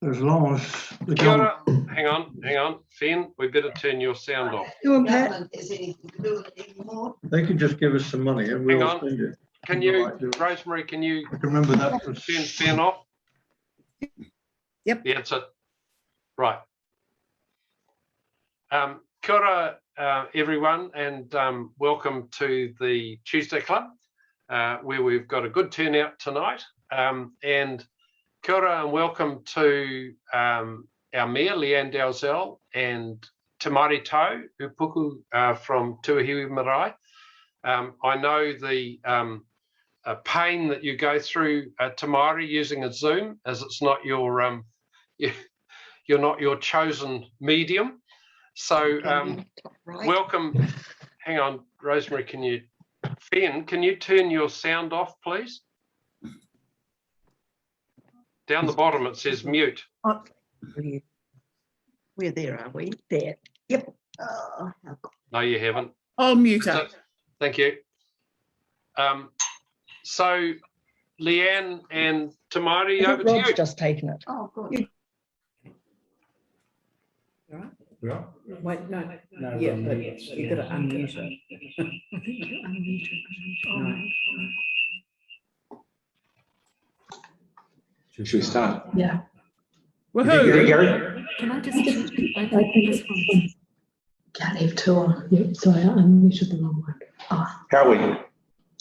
As long as the Kia ora. Hang on. Finn, we better turn your sound off. Go on, Pat. they can just give us some money and we'll Hang on. spend it. Can you, Rosemary, can you I can remember that was turn Finn off? Yep. Yeah, it's right. Kia ora, everyone, and welcome to the Tuesday Club, where we've got a good turnout tonight. And kia ora and welcome to our Mayor, Lianne Dalziel, and Te Marito Upuku from Tuahiwi Marae. I know the pain that you go through, Tamari, using a Zoom, as it's not your you're not your chosen medium. So welcome. Hang on, Rosemary, Finn, can you turn your sound off, please? Down the bottom it says mute. Oh, we're there, are we? There. Yep. Oh, No, you haven't. I'll mute her. Thank you. So, Lianne and Tamari, over to Rob's you. just taken it. Oh, good. Right. Yeah. Wait, no. Yeah, but you've got to unmute it. Should we start? Yeah. Woohoo! Gary? Can I just check? I think this one can't have two on. Yep, sorry, I unmuted the wrong one. Oh. How are we?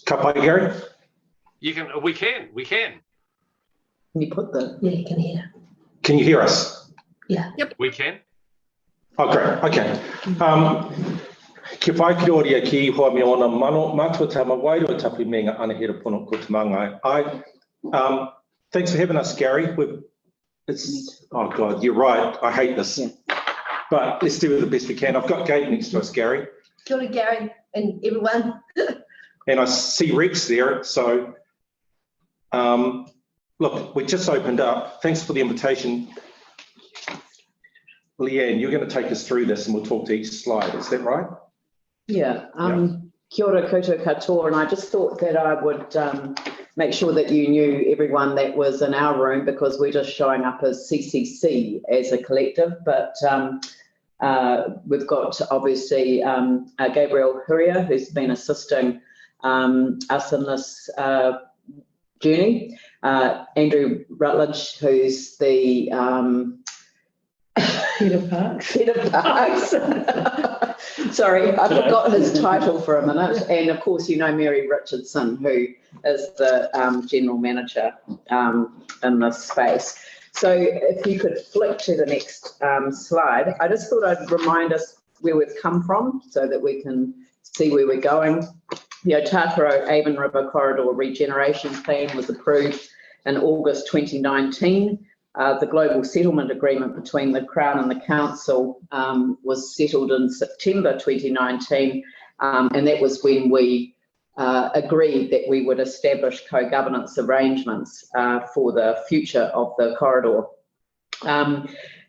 Cup Gary? You can. We can. Can you put the? Yeah, you can hear. Can you hear us? Yeah. Yep. We can. Oh, great. Okay. Ki whai ki oria ki hoa me ona mano matua tama wairua tapu me ngā anahera pono ko te mangai. Thanks for having us, Gary. Oh God, you're right. I hate this. Yeah. But let's do it the best we can. I've got Kate next to us, Gary. Kia ora, Gary, and everyone. And I see Rex there. So, look, we just opened up. Thanks for the invitation. Lianne, you're going to take us through this and we'll talk to each slide. Is that right? Yeah. Kia ora koutou katoa, and I just thought that I would make sure that you knew everyone that was in our room, because we're just showing up as CCC as a collective, but we've got obviously Gabriel Huria, who's been assisting us in this journey, Andrew Rutledge, who's the Head of Parks. Sorry, I forgot his title for a minute. And of course, you know Mary Richardson, who is the General Manager in this space. So if you could flick to the next slide, I just thought I'd remind us where we've come from so that we can see where we're going. The Otakaro Avon River Corridor Regeneration Plan was approved in August 2019. The global settlement agreement between the Crown and the Council was settled in September 2019, and that was when we agreed that we would establish co-governance arrangements for the future of the corridor.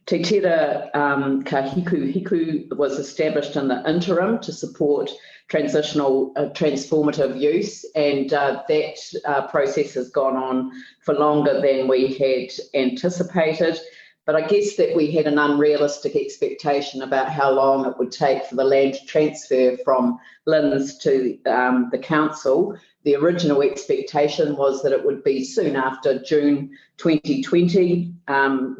Te Tera Hiku was established in the interim to support transitional transformative use, and that process has gone on for longer than we had anticipated. But I guess that we had an unrealistic expectation about how long it would take for the land to transfer from LINZ to the council. The original expectation was that it would be soon after June 2020.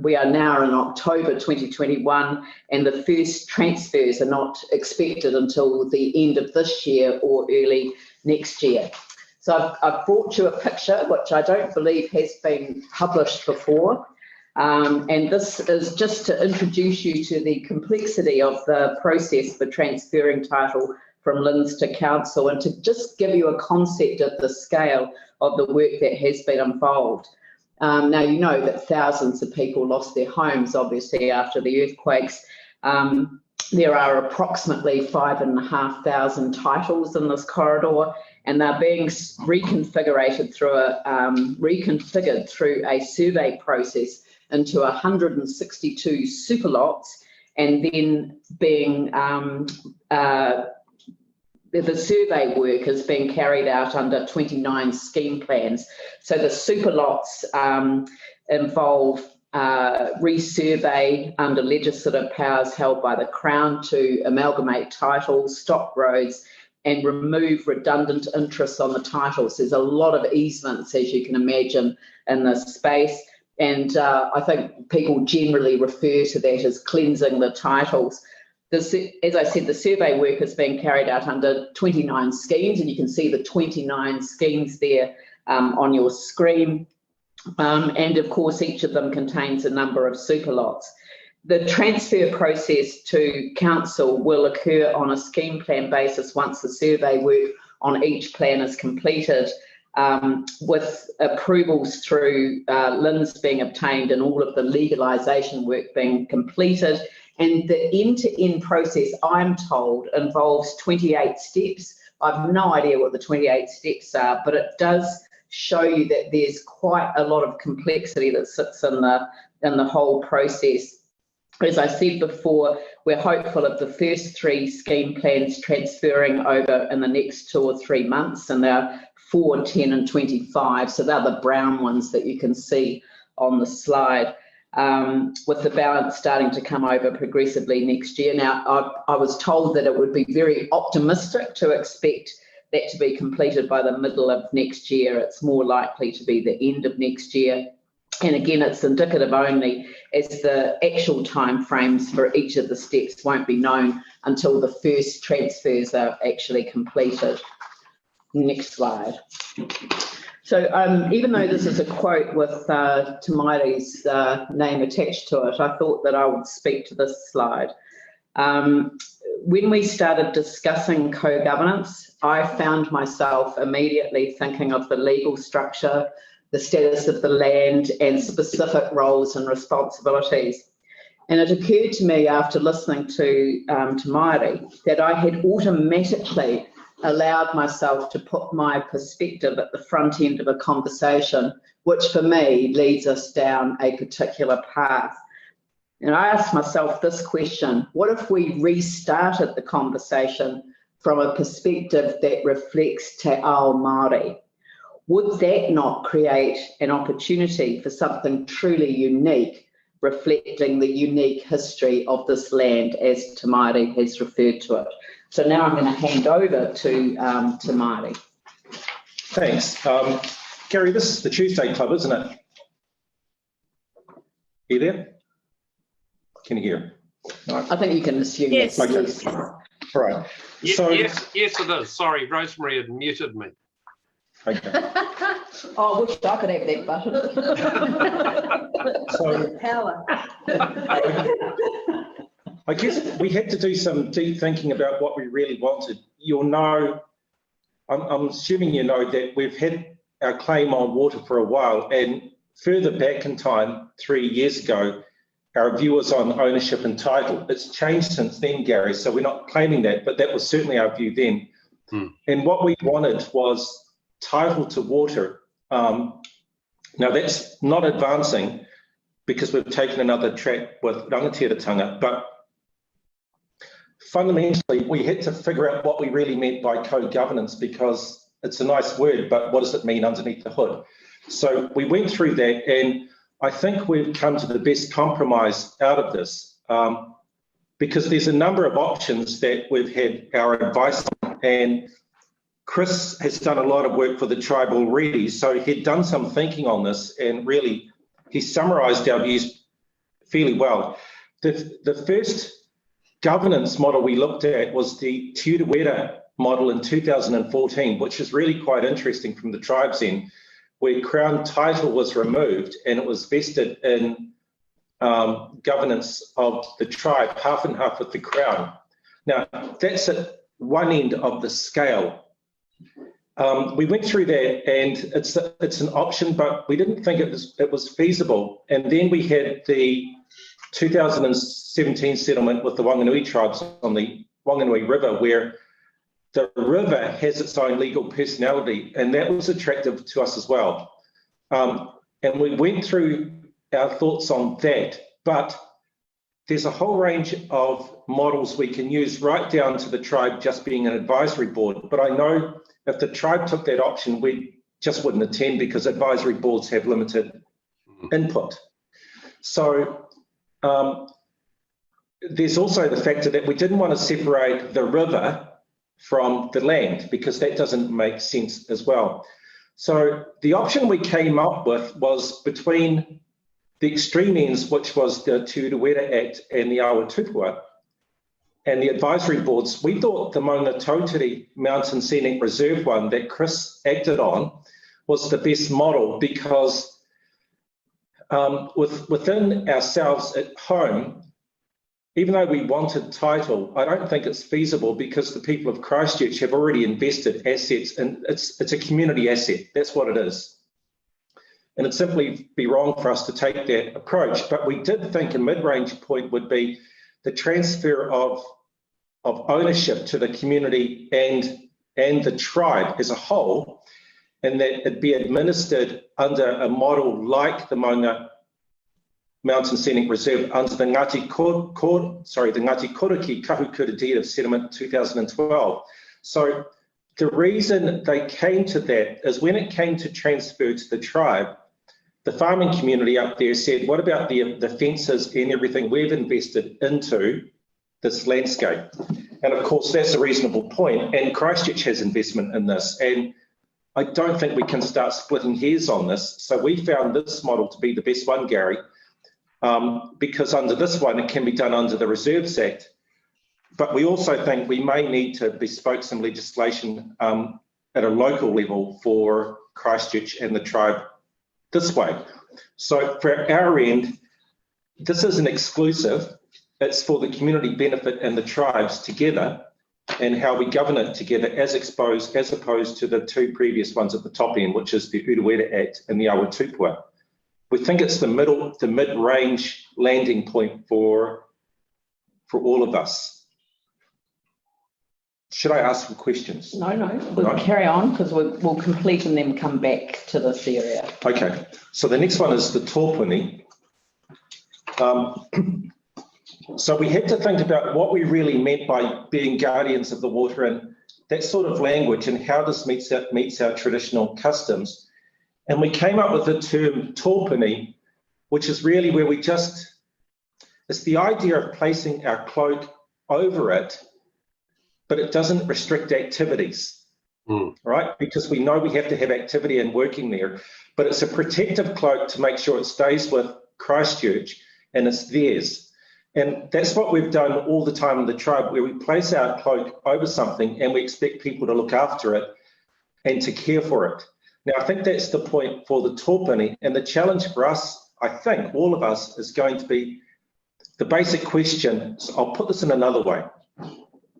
We are now in October 2021, and the first transfers are not expected until the end of this year or early next year. So I've brought you a picture, which I don't believe has been published before. And this is just to introduce you to the complexity of the process for transferring title from LINZ to council, and to just give you a concept of the scale of the work that has been involved. Now, you know that thousands of people lost their homes, obviously, after the earthquakes. There are approximately 5,500 titles in this corridor, and they're being reconfigured through a survey process into 162 super lots, and then being the survey work is being carried out under 29 scheme plans. So the super lots involve resurvey under legislative powers held by the Crown to amalgamate titles, stop roads, and remove redundant interests on the titles. There's a lot of easements, as you can imagine, in this space. And I think people generally refer to that as cleansing the titles. As I said, the survey work is being carried out under 29 schemes, and you can see the 29 schemes there on your screen. And of course, each of them contains a number of super lots. The transfer process to council will occur on a scheme plan basis once the survey work on each plan is completed, with approvals through LINs being obtained and all of the legalisation work being completed. And the end-to-end process, I'm told, involves 28 steps. I've no idea what the 28 steps are, but it does show you that there's quite a lot of complexity that sits in the whole process. As I said before, we're hopeful of the first 3 scheme plans transferring over in the next 2 or 3 months, and they're 4, 10 and 25, so they're the brown ones that you can see on the slide, with the balance starting to come over progressively next year. Now, I was told that it would be very optimistic to expect that to be completed by the middle of next year. It's more likely to be the end of next year. And again, it's indicative only, as the actual timeframes for each of the steps won't be known until the first transfers are actually completed. Next slide. So even though this is a quote with Tamaire's name attached to it, I thought that I would speak to this slide. When we started discussing co-governance, I found myself immediately thinking of the legal structure, the status of the land, and specific roles and responsibilities. And it occurred to me after listening to Maire that I had automatically allowed myself to put my perspective at the front end of a conversation, which for me leads us down a particular path. And I asked myself this question: what if we restarted the conversation from a perspective that reflects Te Ao Māori? Would that not create an opportunity for something truly unique, reflecting the unique history of this land as Te Maire has referred to it? So now I'm going to hand over to Te Maire. Thanks. Gary, this is the Tuesday Club, isn't it? Are you there? Can you hear? No. I think you can assume. Yes. Okay. All right. So, yes, it is. Sorry, Rosemary had muted me. okay. Oh, I wish I could have that button. So, Power. I guess we had to do some deep thinking about what we really wanted. You'll know, I'm assuming you know that we've had our claim on water for a while, and further back in time, 3 years ago, our view was on ownership and title. It's changed since then, Gary, so we're not claiming that, but that was certainly our view then. And what we wanted was title to water. Now that's not advancing because we've taken another track with rangatiratanga, but fundamentally we had to figure out what we really meant by co-governance, because it's a nice word, but what does it mean underneath the hood? So we went through that, and I think we've come to the best compromise out of this, because there's a number of options that we've had our advice on, and Chris has done a lot of work for the tribe already, so he'd done some thinking on this, and really he summarised our views fairly well. The first governance model we looked at was the Te Wera model in 2014, which is really quite interesting from the tribe's end, where Crown title was removed and it was vested in governance of the tribe, half and half with the Crown. Now, that's at one end of the scale. We went through that, and it's an option, but we didn't think it was feasible. And then we had the 2017 settlement with the Wanganui tribes on the Wanganui River, where the river has its own legal personality, and that was attractive to us as well. And we went through our thoughts on that, but there's a whole range of models we can use, right down to the tribe just being an advisory board. But I know if the tribe took that option, we just wouldn't attend because advisory boards have limited input. So there's also the factor that we didn't want to separate the river from the land because that doesn't make sense as well. So the option we came up with was between the extreme ends, which was the Te Urewera Act and the Awa Tupua, and the advisory boards. We thought the Mauna Tautiri Mountain Scenic Reserve one that Chris acted on was the best model because within ourselves at home, even though we wanted title, I don't think it's feasible because the people of Christchurch have already invested assets and it's a community asset. That's what it is. And it'd simply be wrong for us to take that approach. But we did think a mid-range point would be the transfer of ownership to the community and the tribe as a whole, and that it be administered under a model like the Mauna Mountain Scenic Reserve under the Ngāti Koriki Kahukura Deed of Settlement 2012. So the reason they came to that is when it came to transfer to the tribe, the farming community up there said, what about the fences and everything we've invested into this landscape? And of course, that's a reasonable point. And Christchurch has investment in this. And I don't think we can start splitting hairs on this. So we found this model to be the best one, Gary, because under this one, it can be done under the Reserves Act. But we also think we may need to bespoke some legislation at a local level for Christchurch and the tribe this way. So for our end, this isn't exclusive. It's for the community benefit and the tribes together and how we govern it together as opposed to the two previous ones at the top end, which is the Urewera Act and the Awa Tupua. We think it's the mid-range landing point for all of us. Should I ask some questions? No, we'll carry on because we'll complete and then come back to this area. Okay, so the next one is the tōpuni. So we had to think about what we really meant by being guardians of the water and that sort of language and how this meets our traditional customs. And we came up with the term tōpuni, which is really where it's the idea of placing our cloak over it, but it doesn't restrict activities, right? Because we know we have to have activity and working there, but it's a protective cloak to make sure it stays with Christchurch and it's theirs. And that's what we've done all the time in the tribe, where we place our cloak over something and we expect people to look after it and to care for it. Now, I think that's the point for the tōpuni, and the challenge for us, I think, all of us, is going to be the basic question. So I'll put this in another way,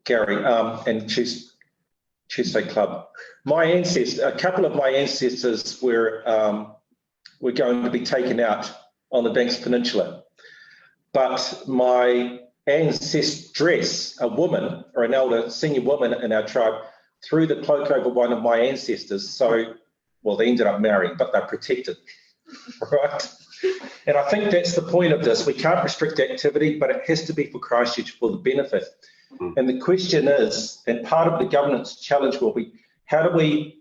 Gary, and Tuesday Club. A couple of my ancestors were going to be taken out on the Banks Peninsula. But my ancestress, a woman or an elder senior woman in our tribe, threw the cloak over one of my ancestors. So, well, they ended up marrying, but they're protected, right? And I think that's the point of this. We can't restrict activity, but it has to be for Christchurch for the benefit. And the question is, and part of the governance challenge will be, how do we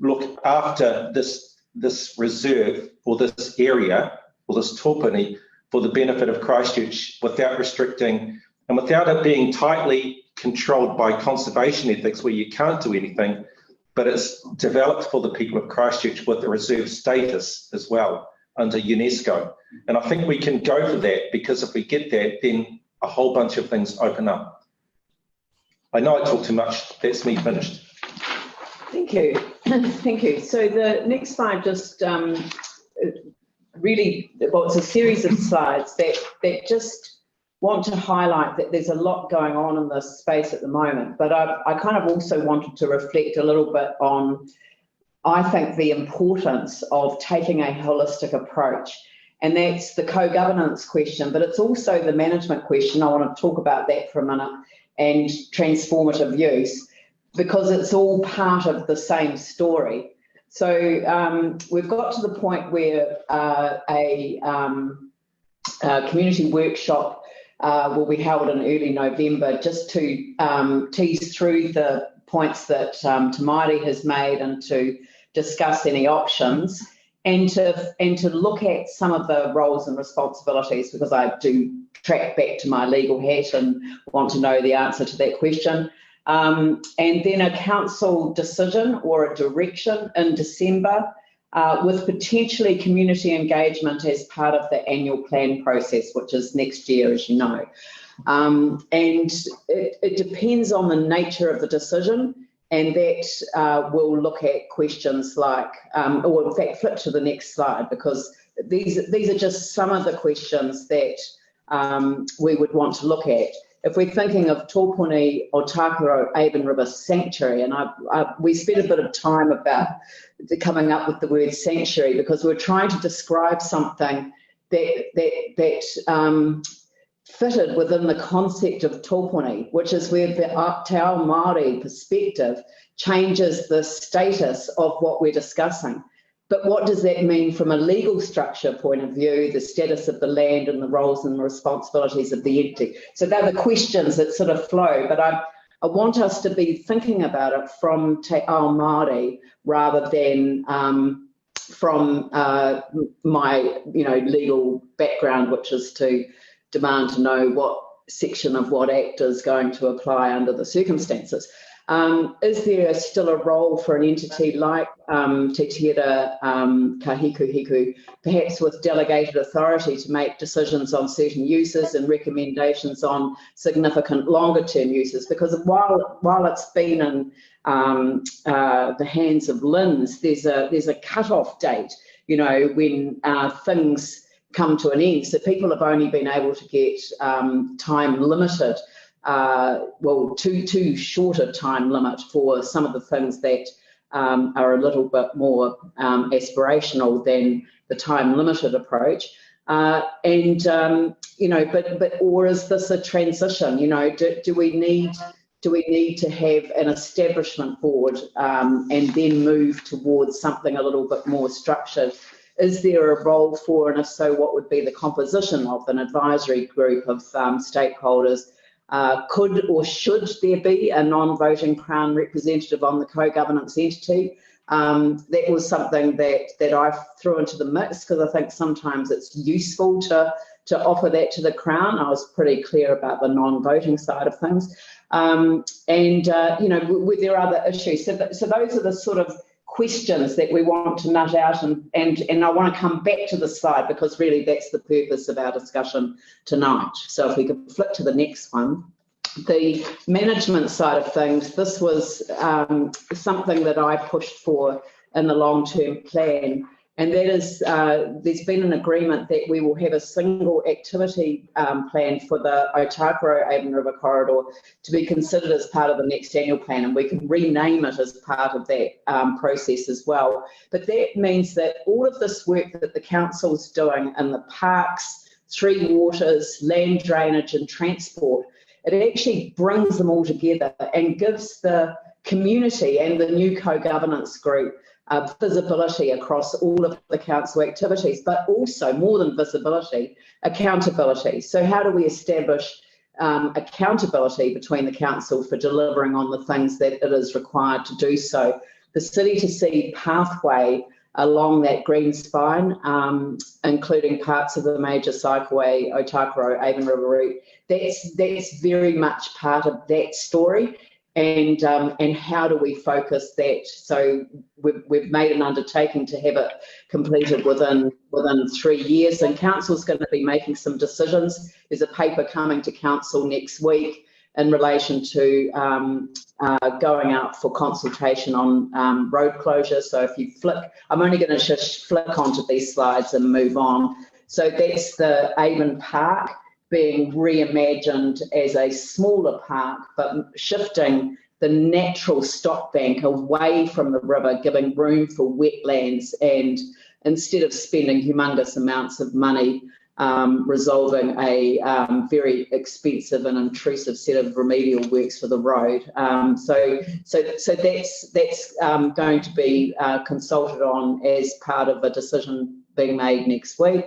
look after this reserve or this area or this tōpuni for the benefit of Christchurch without restricting and without it being tightly controlled by conservation ethics where you can't do anything, but it's developed for the people of Christchurch with the reserve status as well under UNESCO. And I think we can go for that, because if we get that, then a whole bunch of things open up. I know I talk too much. That's me finished. Thank you. Thank you. So the next slide just really, well, it's a series of slides that just want to highlight that there's a lot going on in this space at the moment, but I kind of also wanted to reflect a little bit on, I think, the importance of taking a holistic approach, and that's the co-governance question, but it's also the management question. I want to talk about that for a minute, and transformative use, because it's all part of the same story. So we've got to the point where a community workshop will be held in early November, just to tease through the points that Te Maire has made and to discuss any options and to look at some of the roles and responsibilities, because I do track back to my legal hat and want to know the answer to that question. And then a council decision or a direction in December, with potentially community engagement as part of the annual plan process, which is next year, as you know. And it depends on the nature of the decision, and that will look at questions like, or in fact, flip to the next slide, because these are just some of the questions that we would want to look at. If we're thinking of Tōpuni Otakaro Avon River Sanctuary, and we spent a bit of time about coming up with the word sanctuary, because we're trying to describe something that fitted within the concept of tōpuni, which is where the Te Ao Māori perspective changes the status of what we're discussing. But what does that mean from a legal structure point of view, the status of the land and the roles and the responsibilities of the entity? So they're the questions that sort of flow, but I want us to be thinking about it from Te Ao Māori rather than from my legal background, which is to demand to know what section of what act is going to apply under the circumstances. Is there still a role for an entity like Te Tira Kahikuhiku, perhaps with delegated authority to make decisions on certain uses and recommendations on significant longer term uses? Because while it's been in the hands of LINZ, there's a cut-off date, when things come to an end. So people have only been able to get time limited, too short a time limit for some of the things that are a little bit more aspirational than the time limited approach. Or is this a transition? Do we need to have an establishment board and then move towards something a little bit more structured? Is there a role for, and if so, what would be the composition of an advisory group of stakeholders? Could or should there be a non-voting Crown representative on the co-governance entity? That was something that I threw into the mix, because I think sometimes it's useful to offer that to the Crown. I was pretty clear about the non-voting side of things. Were there other issues? So those are the sort of questions that we want to nut out, and I want to come back to the slide, because really that's the purpose of our discussion tonight. So if we could flip to the next one. The management side of things, this was something that I pushed for in the long-term plan, and that is there's been an agreement that we will have a single activity plan for the Otakaro Avon River Corridor to be considered as part of the next annual plan, and we can rename it as part of that process as well. But that means that all of this work that the council's doing in the parks, Three Waters, land drainage and transport, it actually brings them all together and gives the community and the new co-governance group visibility across all of the council activities, but also, more than visibility, accountability. So how do we establish accountability between the council for delivering on the things that it is required to do so? The city to sea pathway along that green spine, including parts of the major cycleway, Otakaro Avon River route, that's very much part of that story. And how do we focus that? So we've made an undertaking to have it completed within 3 years, and council's going to be making some decisions. There's a paper coming to council next week in relation to going out for consultation on road closure. So if you flick, I'm only going to just flick onto these slides and move on. So that's the Avon Park being reimagined as a smaller park, but shifting the natural stock bank away from the river, giving room for wetlands, and instead of spending humongous amounts of money resolving a very expensive and intrusive set of remedial works for the road. So that's going to be consulted on as part of a decision being made next week.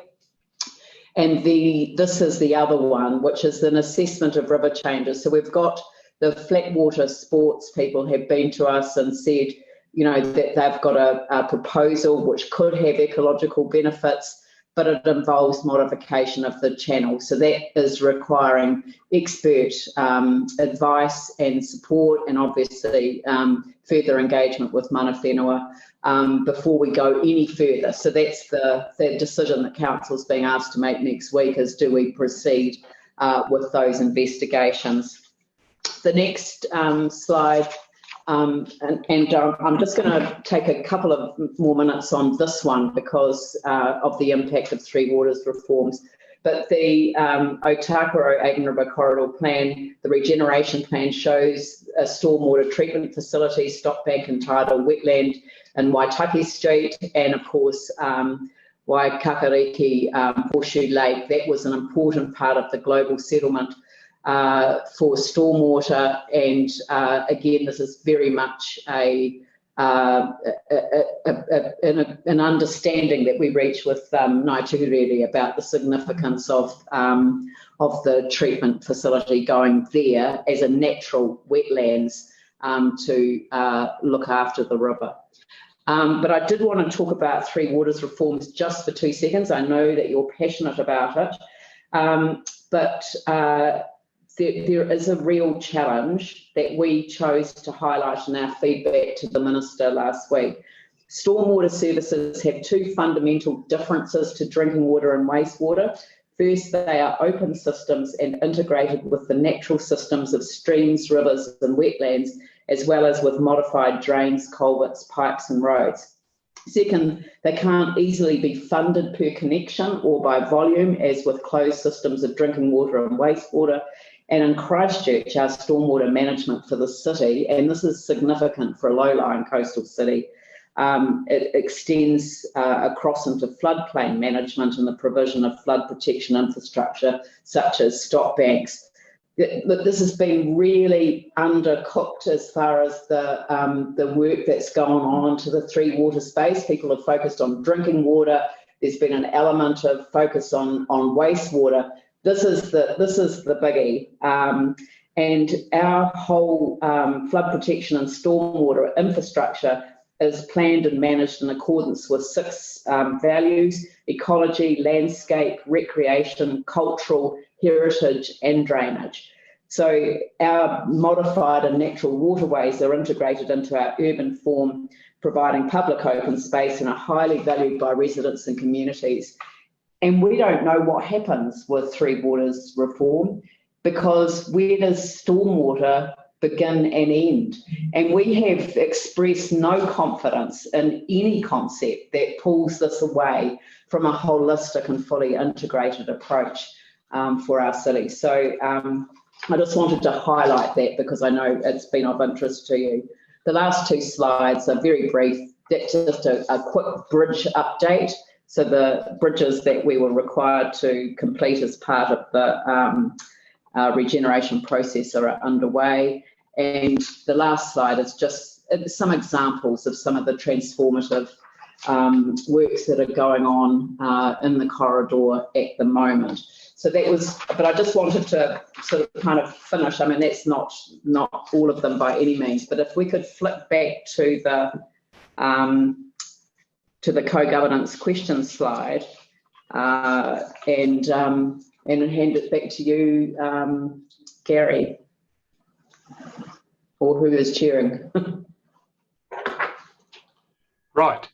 And this is the other one, which is an assessment of river changes. So we've got the Flatwater Sports people have been to us and said, that they've got a proposal which could have ecological benefits, but it involves modification of the channel. So that is requiring expert advice and support, and obviously further engagement with mana whenua before we go any further. So that's the decision that Council's being asked to make next week, is do we proceed with those investigations. The next slide, I'm just going to take a couple of more minutes on this one because of the impact of Three Waters reforms. But the Otakaro Aden River Corridor Plan, the regeneration plan, shows a stormwater treatment facility, stock bank and tidal wetland in Waitaki Street, and of course Waikakariki Horseshoe Lake. That was an important part of the global settlement for stormwater, and again, this is very much an understanding that we reach with Ngāi about the significance of the treatment facility going there as a natural wetlands to look after the river. But I did want to talk about Three Waters reforms just for 2 seconds. I know that you're passionate about it, but there is a real challenge that we chose to highlight in our feedback to the Minister last week. Stormwater services have 2 fundamental differences to drinking water and wastewater. First, they are open systems and integrated with the natural systems of streams, rivers and wetlands, as well as with modified drains, culverts, pipes and roads. Second, they can't easily be funded per connection or by volume, as with closed systems of drinking water and wastewater. And in Christchurch, our stormwater management for the city, and this is significant for a low-lying coastal city, it extends across into floodplain management and the provision of flood protection infrastructure, such as stock banks. This has been really undercooked as far as the work that's gone on to the Three Water space. People have focused on drinking water. There's been an element of focus on wastewater. This is the biggie, and our whole flood protection and stormwater infrastructure is planned and managed in accordance with 6 values: ecology, landscape, recreation, cultural, heritage and drainage. So our modified and natural waterways are integrated into our urban form, providing public open space and are highly valued by residents and communities. And we don't know what happens with Three Waters reform, because where does stormwater begin and end? And we have expressed no confidence in any concept that pulls this away from a holistic and fully integrated approach for our city. So I just wanted to highlight that because I know it's been of interest to you. The last 2 slides are very brief. That's just a quick bridge update. So the bridges that we were required to complete as part of the regeneration process are underway. And the last slide is just some examples of some of the transformative works that are going on in the corridor at the moment. So that was, but I just wanted to sort of kind of finish. I mean, that's not all of them by any means, but if we could flip back to the co-governance question slide and hand it back to you, Gary, or who is chairing. Right.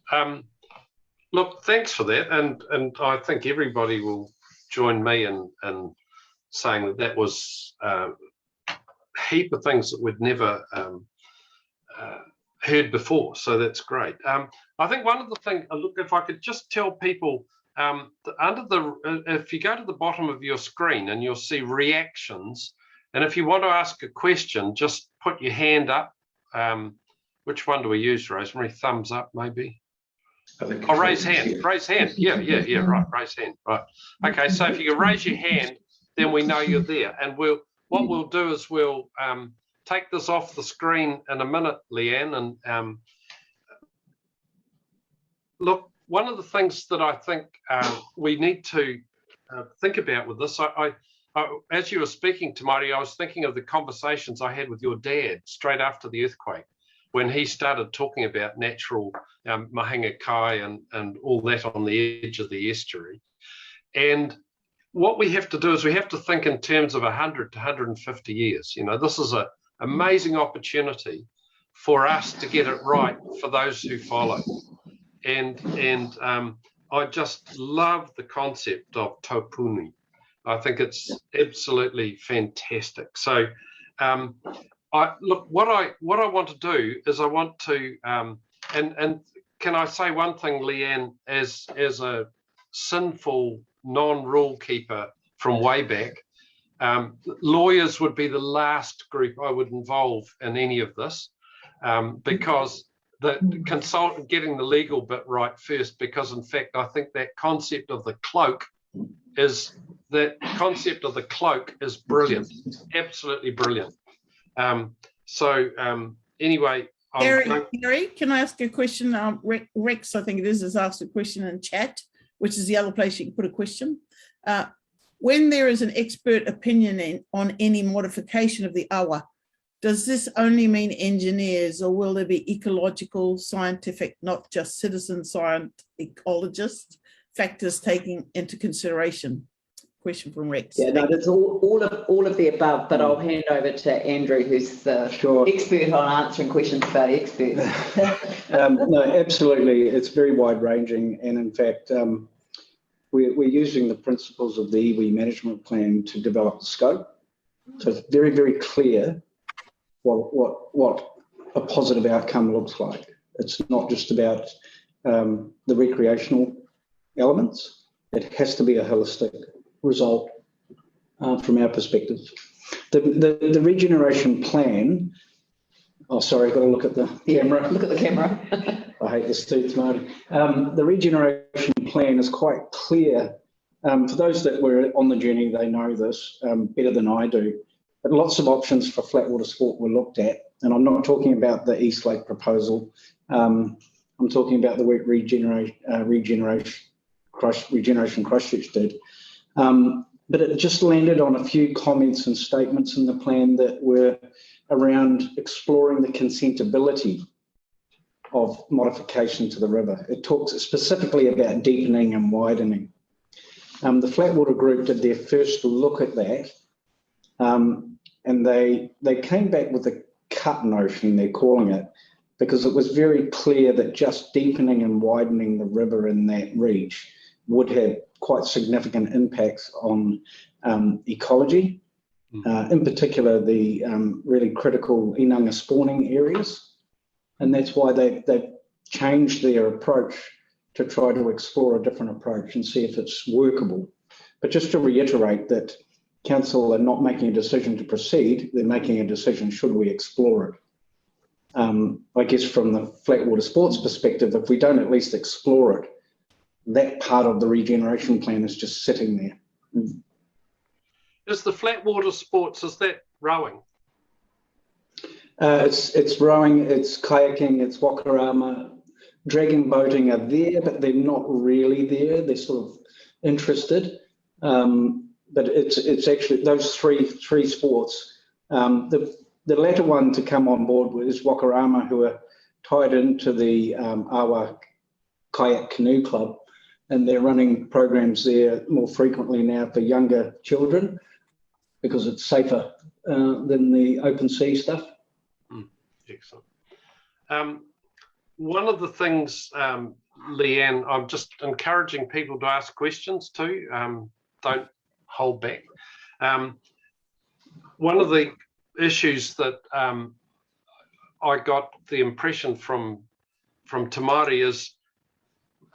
Look, thanks for that, and I think everybody will join me in saying that was a heap of things that we'd never heard before, so that's great. I think one of the things, look, if I could just tell people, if you go to the bottom of your screen and you'll see reactions, and if you want to ask a question, just put your hand up. Which one do we use, Rosemary? Thumbs up, maybe? Oh, raise hand, raise hand. Yeah, right, raise hand, right. Okay, so if you can raise your hand, then we know you're there. And what we'll do is we'll take this off the screen in a minute, Lianne. And look, one of the things that I think we need to think about with this. As you were speaking, Tamari, I was thinking of the conversations I had with your dad straight after the earthquake, when he started talking about natural mahinga kai and all that on the edge of the estuary. And what we have to do is we have to think in terms of 100 to 150 years. You know, this is an amazing opportunity for us to get it right for those who follow. And I just love the concept of taupuni. I think it's absolutely fantastic. So, look, what I want to do is I want to, and can I say one thing, Lianne, as a sinful non-rule keeper from way back, lawyers would be the last group I would involve in any of this, because getting the legal bit right first, because in fact I think that concept of the cloak is brilliant, absolutely brilliant. Anyway, Gary, can I ask you a question? Rex, I think it is, has asked a question in chat, which is the other place you can put a question. When there is an expert opinion on any modification of the awa, does this only mean engineers, or will there be ecological, scientific, not just citizen science, ecologists, factors taken into consideration? Question from Rex. Yeah, no, that's all of the above, but I'll hand over to Andrew, who's the expert on answering questions about experts. No, absolutely. It's very wide ranging. And in fact, we're using the principles of the iwi management plan to develop the scope. So it's very, very clear what a positive outcome looks like. It's not just about the recreational elements. It has to be a holistic result from our perspective. The regeneration plan, oh sorry, I've got to look at the camera. Look at the camera. I hate this too, Marty. The regeneration plan is quite clear. For those that were on the journey, they know this better than I do. But lots of options for flat water sport were looked at, and I'm not talking about the East Lake proposal. I'm talking about the work Regeneration Christchurch did. But it just landed on a few comments and statements in the plan that were around exploring the consentability of modification to the river. It talks specifically about deepening and widening. The Flatwater Group did their first look at that, and they came back with a cut notion, they're calling it, because it was very clear that just deepening and widening the river in that reach would have quite significant impacts on ecology, in particular the really critical inanga spawning areas. And that's why they've changed their approach to try to explore a different approach and see if it's workable. But just to reiterate that Council are not making a decision to proceed, they're making a decision, should we explore it? I guess from the Flatwater Sports perspective, if we don't at least explore it, that part of the regeneration plan is just sitting there. Is the Flatwater Sports, is that rowing? It's rowing, it's kayaking, it's wakarama. Dragon boating are there, but they're not really there. They're sort of interested. But it's actually those three sports. The latter one to come on board is wakarama, who are tied into the Awa Kayak Canoe Club, and they're running programs there more frequently now for younger children because it's safer than the open sea stuff. Excellent. One of the things, Lianne, I'm just encouraging people to ask questions too. Don't hold back. One of the issues that I got the impression from Tamari is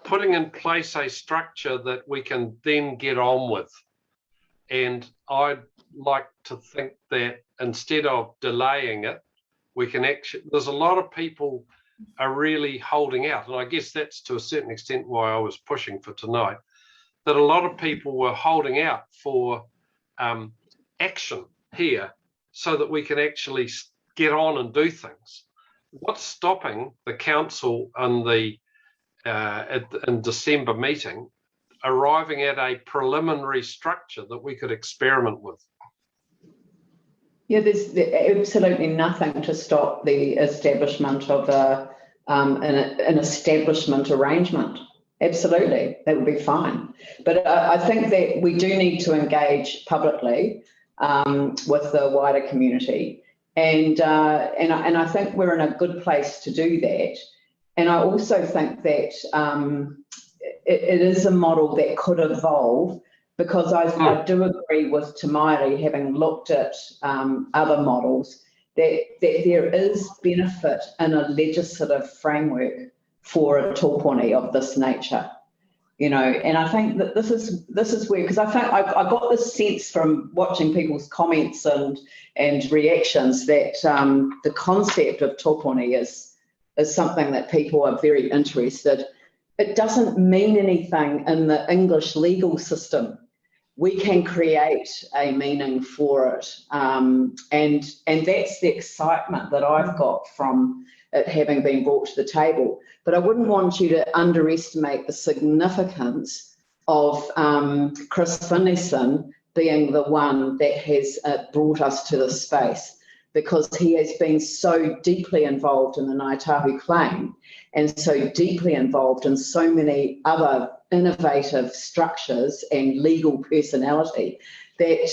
putting in place a structure that we can then get on with. And I'd like to think that instead of delaying it, we can actually, there's a lot of people are really holding out. And I guess that's to a certain extent why I was pushing for tonight, that a lot of people were holding out for action here so that we can actually get on and do things. What's stopping the council on the in December meeting arriving at a preliminary structure that we could experiment with. Yeah, there's absolutely nothing to stop the establishment of an establishment arrangement. Absolutely, that would be fine. But I think that we do need to engage publicly with the wider community, and I think we're in a good place to do that. And I also think that it is a model that could evolve, because I do agree with Te Maire, having looked at other models, that there is benefit in a legislative framework for a tōpone of this nature, you know. And I think that this is where, because I think I got this sense from watching people's comments and reactions that the concept of tōpone is something that people are very interested. It doesn't mean anything in the English legal system. We can create a meaning for it, and that's the excitement that I've got from it having been brought to the table. But I wouldn't want you to underestimate the significance of Chris Finlayson being the one that has brought us to this space, because he has been so deeply involved in the Ngāi Tahu claim and so deeply involved in so many other innovative structures and legal personality that,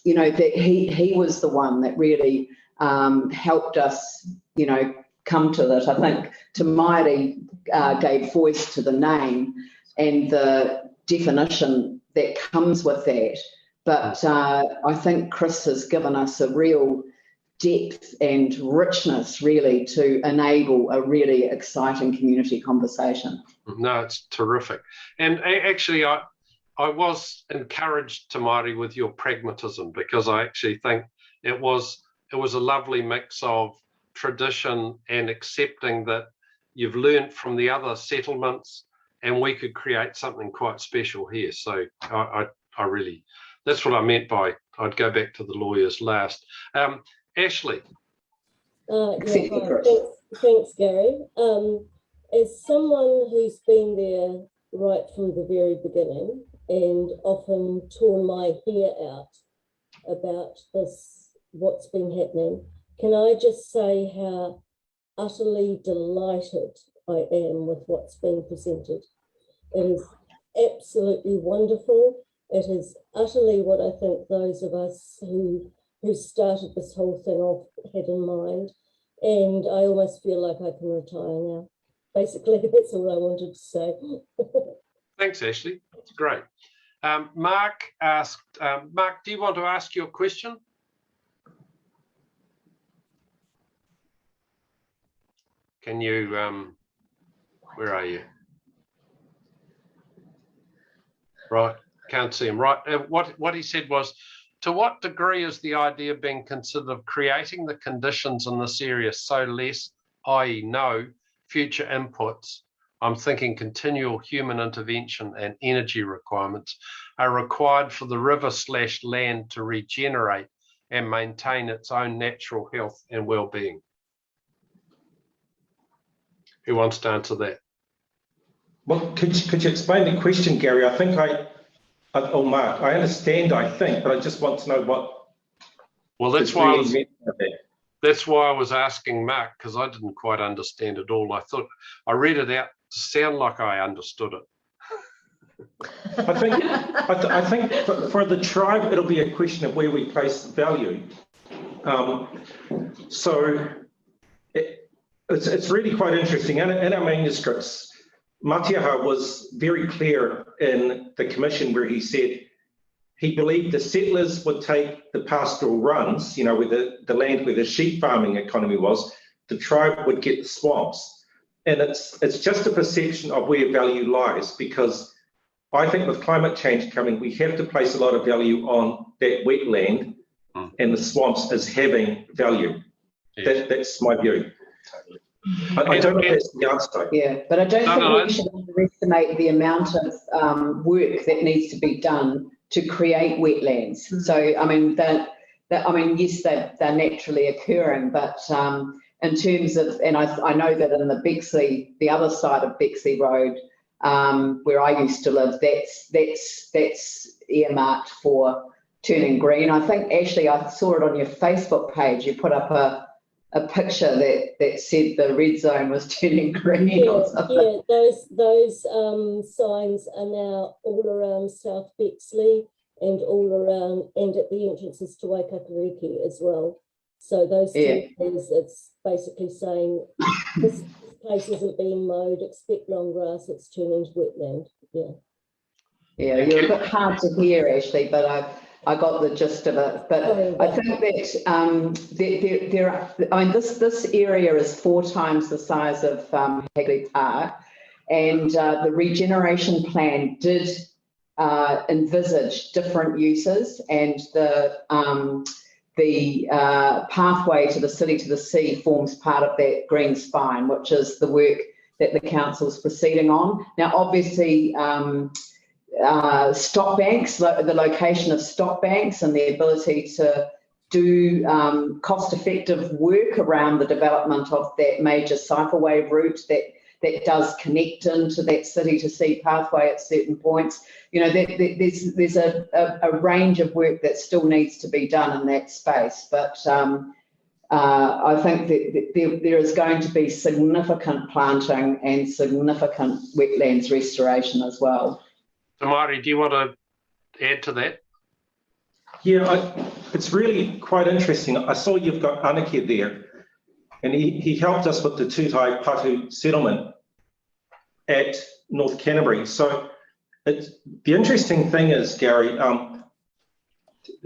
you know, that he was the one that really helped us, you know, come to that. I think Te Maire gave voice to the name and the definition that comes with that. But I think Chris has given us a real depth and richness, really, to enable a really exciting community conversation. No, it's terrific. And actually, I was encouraged, Te Maire, with your pragmatism, because I actually think it was a lovely mix of tradition and accepting that you've learned from the other settlements and we could create something quite special here. So I really, that's what I meant by I'd go back to the lawyers last. Ashley. Thanks, Gary. As someone who's been there right from the very beginning and often torn my hair out about this, what's been happening, can I just say how utterly delighted I am with what's being presented? It is absolutely wonderful. It is utterly what I think those of us who started this whole thing off had in mind. And I almost feel like I can retire now. Basically, that's all I wanted to say. Thanks, Ashley. That's great. Mark asked, Mark, do you want to ask your question? Can you, where are you? Right, can't see him. Right, what he said was, to what degree is the idea being considered of creating the conditions in this area so less, i.e. no, future inputs, I'm thinking continual human intervention and energy requirements, are required for the river/land to regenerate and maintain its own natural health and well-being? Who wants to answer that? Well, could you explain the question, Gary? I think Mark, I understand, I think, but I just want to know what. Well, that's why I was asking Mark, because I didn't quite understand it all. I thought I read it out to sound like I understood it. I think for the tribe, it'll be a question of where we place value. So it's really quite interesting. In our manuscripts, Matiaha was very clear in the commission where he said he believed the settlers would take the pastoral runs, you know, where the land where the sheep farming economy was, the tribe would get the swamps. And it's just a perception of where value lies, because I think with climate change coming, we have to place a lot of value on that wetland and the swamps as having value. Yes. That's my view. I don't know if that's the answer. Yeah, but I don't think we should underestimate the amount of work that needs to be done to create wetlands. So, I mean, yes, they're naturally occurring, but in terms of, and I know that in the Bexley, the other side of Bexley Road, where I used to live, that's earmarked for turning green. I think, Ashley, I saw it on your Facebook page. You put up a picture that said the red zone was turning green or something. Yeah, those signs are now all around South Bexley and all around, and at the entrances to Waikakariki as well. So those two things, it's basically saying this place isn't being mowed, expect long grass, it's turning to wetland. Yeah, you're a bit hard to hear, Ashley, but I got the gist of it. But I think that there are, I mean, this area is 4 times the size of Hagley Park, and the regeneration plan did envisage different uses, and the pathway to the city to the sea forms part of that green spine, which is the work that the council's proceeding on. Now, obviously, stock banks, the location of stock banks and the ability to do cost-effective work around the development of that major cycleway route that does connect into that city to sea pathway at certain points. You know, there's a range of work that still needs to be done in that space, but I think that there is going to be significant planting and significant wetlands restoration as well. Maire, do you want to add to that? Yeah, it's really quite interesting. I saw you've got Anake there, and he helped us with the Tūtai Patu settlement at North Canterbury. So the interesting thing is, Gary,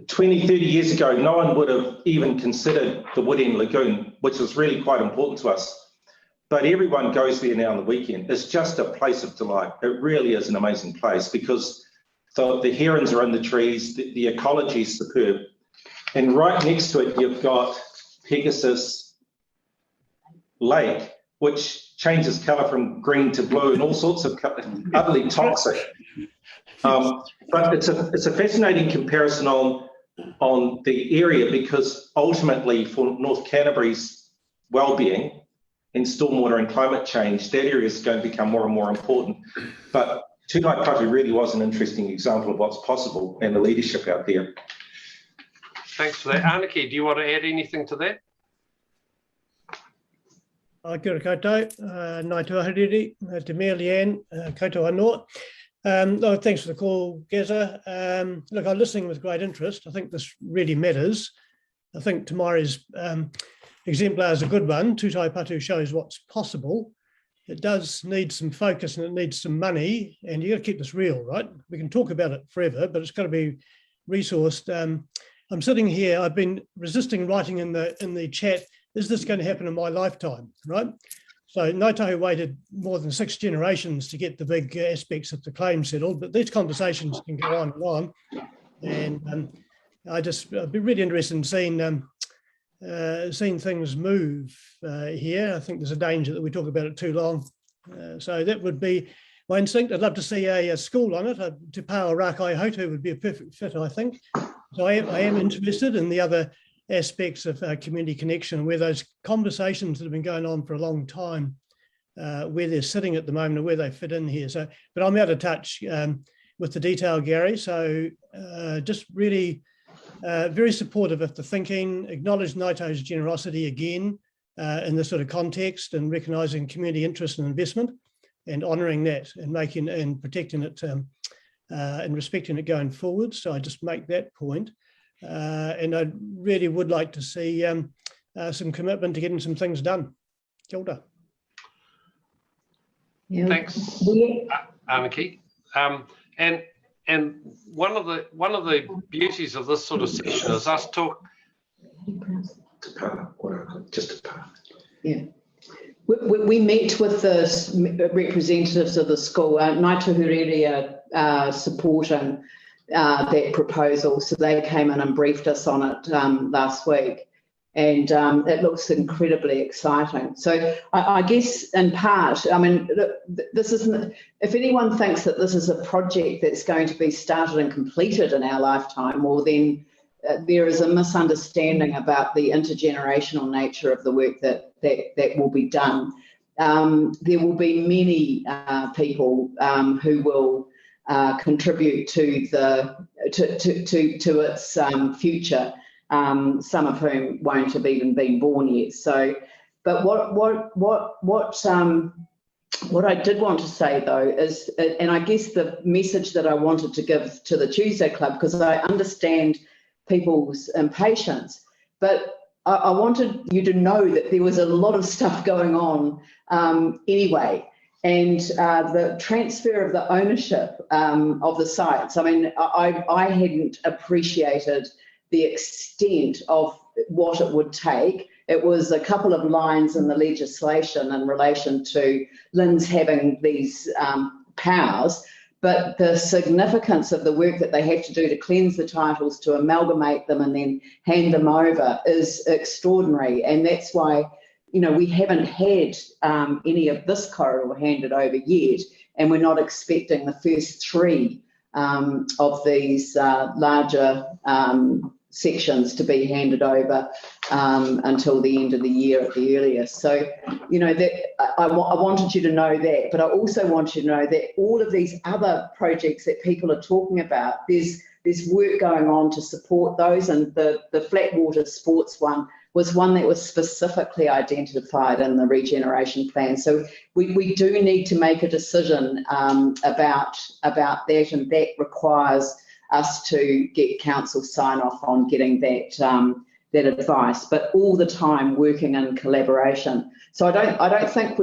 20, 30 years ago, no one would have even considered the Woodend Lagoon, which was really quite important to us. But everyone goes there now on the weekend. It's just a place of delight. It really is an amazing place because the herons are in the trees, the ecology is superb. And right next to it, you've got Pegasus Lake, which changes colour from green to blue and all sorts of utterly toxic. But it's a fascinating comparison on the area, because ultimately for North Canterbury's well-being and stormwater and climate change, that area is going to become more and more important. But Tūtai Patu really was an interesting example of what's possible and the leadership out there. Thanks for that. Anake, do you want to add anything to that? Kia ora koutou, nai tuahariri, te mea Lianne, koutou anō. Thanks for the call, Gazza. Look, I'm listening with great interest. I think this really matters. I think Tamari's exemplar is a good one. Tūtai Patu shows what's possible. It does need some focus and it needs some money, and you've got to keep this real, right? We can talk about it forever, but it's got to be resourced. I'm sitting here, I've been resisting writing in the chat, is this going to happen in my lifetime, right? So Ngāi Tahu waited more than 6 generations to get the big aspects of the claim settled, but these conversations can go on and on. And I'd be really interested in seeing things move here. I think there's a danger that we talk about it too long. So that would be my instinct. I'd love to see a school on it. Te Pāo Rākai Hotu would be a perfect fit, I think. So I am interested in the other aspects of community connection, where those conversations that have been going on for a long time, where they're sitting at the moment and where they fit in here. So, but I'm out of touch with the detail, Gary. So just really very supportive of the thinking, acknowledge Ngāi Tahu's generosity again in this sort of context, and recognising community interest and investment, and honouring that and making and protecting it and respecting it going forward. So I just make that point. And I really would like to see some commitment to getting some things done. Kia ora. Yeah. Thanks, Anake. And one of the beauties of this sort of session is us talk. Yeah. We met with the representatives of the school. Ngāi Tahu are supporting that proposal, so they came in and briefed us on it last week, and it looks incredibly exciting. So I guess in part, I mean, this isn't, if anyone thinks that this is a project that's going to be started and completed in our lifetime, well then there is a misunderstanding about the intergenerational nature of the work that will be done. there will be many people who will contribute to its future. Some of whom won't have even been born yet. So, but what I did want to say though is, and I guess the message that I wanted to give to the Tuesday Club, because I understand people's impatience, but I wanted you to know that there was a lot of stuff going on anyway. And the transfer of the ownership of the sites, I mean, I hadn't appreciated the extent of what it would take. It was a couple of lines in the legislation in relation to LINZ having these powers, but the significance of the work that they have to do to cleanse the titles, to amalgamate them and then hand them over is extraordinary. And that's why, you know, we haven't had any of this corridor handed over yet, and we're not expecting the first three of these larger sections to be handed over until the end of the year at the earliest. So, you know, that I wanted you to know that, but I also want you to know that all of these other projects that people are talking about, there's work going on to support those, and the Flatwater Sports one was one that was specifically identified in the regeneration plan. So we do need to make a decision about that, and that requires us to get council sign off on getting that advice, but all the time working in collaboration. So I don't think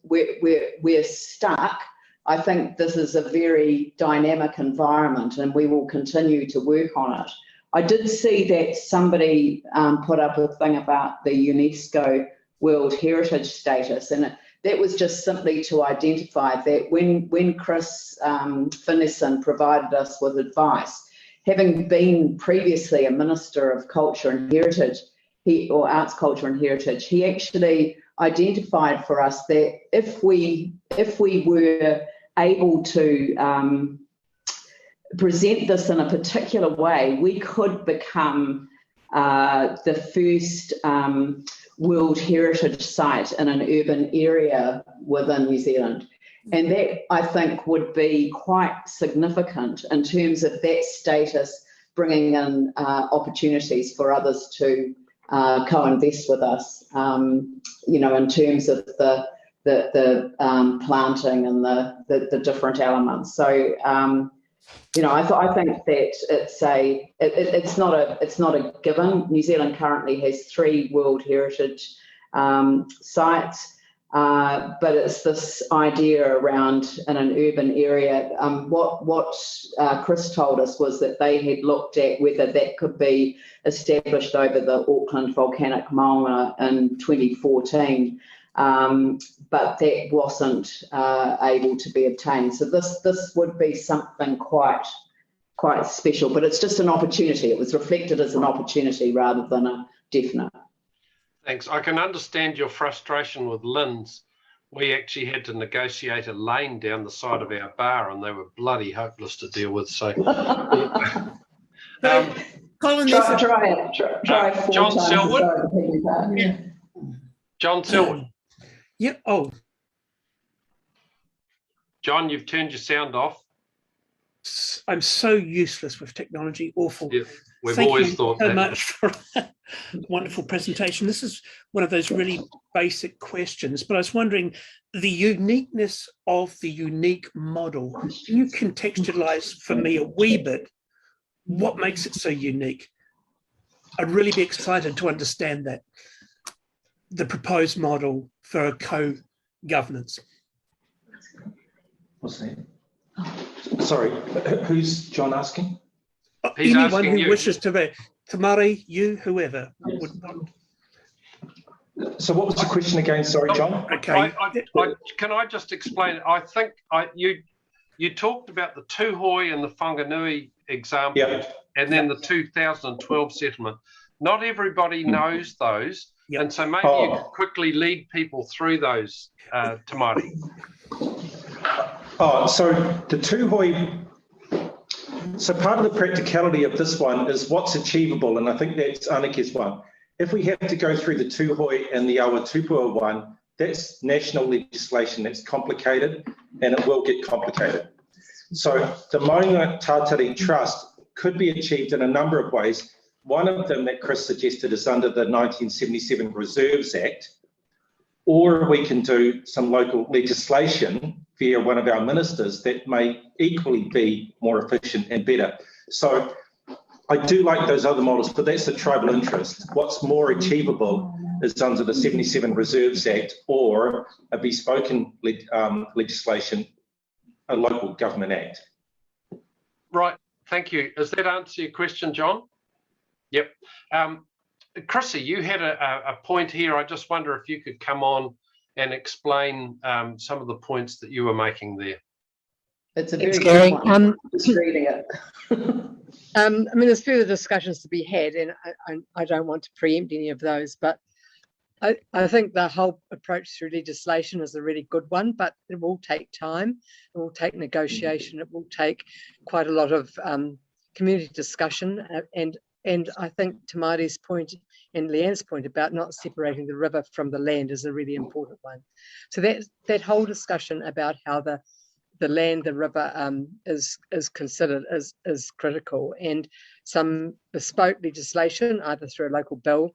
we're stuck. I think this is a very dynamic environment, and we will continue to work on it. I did see that somebody put up a thing about the UNESCO World Heritage status, and that was just simply to identify that when Chris Finlayson provided us with advice, having been previously a Minister of Culture and Heritage, or Arts, Culture and Heritage, he actually identified for us that if we were able to present this in a particular way, we could become the first World Heritage Site in an urban area within New Zealand. And that, I think, would be quite significant in terms of that status, bringing in opportunities for others to co-invest with us, you know, in terms of the planting and the different elements. So, you know, I think that it's not a given. New Zealand currently has 3 World Heritage sites, but it's this idea around in an urban area. What Chris told us was that they had looked at whether that could be established over the Auckland volcanic maunga in 2014. But that wasn't able to be obtained. So this would be something quite special, but it's just an opportunity. It was reflected as an opportunity rather than a definite. Thanks. I can understand your frustration with LINZ. We actually had to negotiate a lane down the side of our bar, and they were bloody hopeless to deal with. So, Colin, try 4 John times. Selwood. Yeah. John Selwood. Yeah. Oh, John, you've turned your sound off. I'm so useless with technology. Awful. Yeah, we've Thank always you thought so that. much for a wonderful presentation. This is one of those really basic questions, but I was wondering the uniqueness of the unique model. Can you contextualize for me a wee bit what makes it so unique? I'd really be excited to understand that, the proposed model for a co-governance. What's that? Sorry, who's John asking? He's Anyone asking who you. wishes to be, Tamari, you, whoever. Would want. So what was the question again? Sorry, John. Okay. Can I just explain? I think you talked about the Tūhoi and the Whanganui example, Yeah. and then the 2012 settlement. Not everybody knows those, Yep. and so maybe you could quickly lead people through those, Tamari. Oh, so the Tūhoi. So part of the practicality of this one is what's achievable, and I think that's Anike's one. If we have to go through the Tūhoi and the Awa Tupua one, that's national legislation. That's complicated, and it will get complicated. So the Maunga Tātari Trust could be achieved in a number of ways. One of them that Chris suggested is under the 1977 Reserves Act, or we can do some local legislation via one of our ministers that may equally be more efficient and better. So I do like those other models, but that's the tribal interest. What's more achievable is under the 77 Reserves Act or a bespoke legislation, a local government act. Right, thank you. Does that answer your question, John? Yep. Chrissy, you had a point here. I just wonder if you could come on and explain some of the points that you were making there. It's a very Gary. good one. Just reading it. I mean, there's further discussions to be had, and I don't want to preempt any of those, but I think the whole approach through legislation is a really good one, but it will take time. It will take negotiation. It will take quite a lot of community discussion. And I think Tamari's point and Lianne's point about not separating the river from the land is a really important one. So that whole discussion about how the land, the river is considered is critical, and some bespoke legislation, either through a local bill,